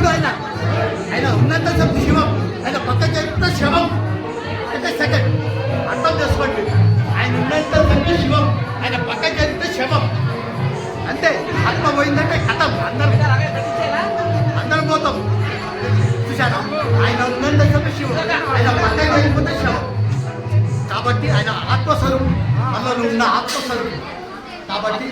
శివుడు ఆయన ఆయన ఉన్నంత శివం ఆయన పక్క చెప్తే శవం అంటే సెకండ్ అర్థం చేసుకోండి. ఆయన ఉన్నంత శివం ఆయన పక్క చెప్తే శవం అంతే. ఆత్మ పోయిందంటే కథం అందరం పోతాం. చూశాను ఆయన ఉన్నంత శివం ఆయన పక్క వెళ్ళిపోతే శవం. కాబట్టి ఆయన ఆత్మస్వరూపం మనలో ఉన్న ఆత్మస్వరూపం కాబట్టి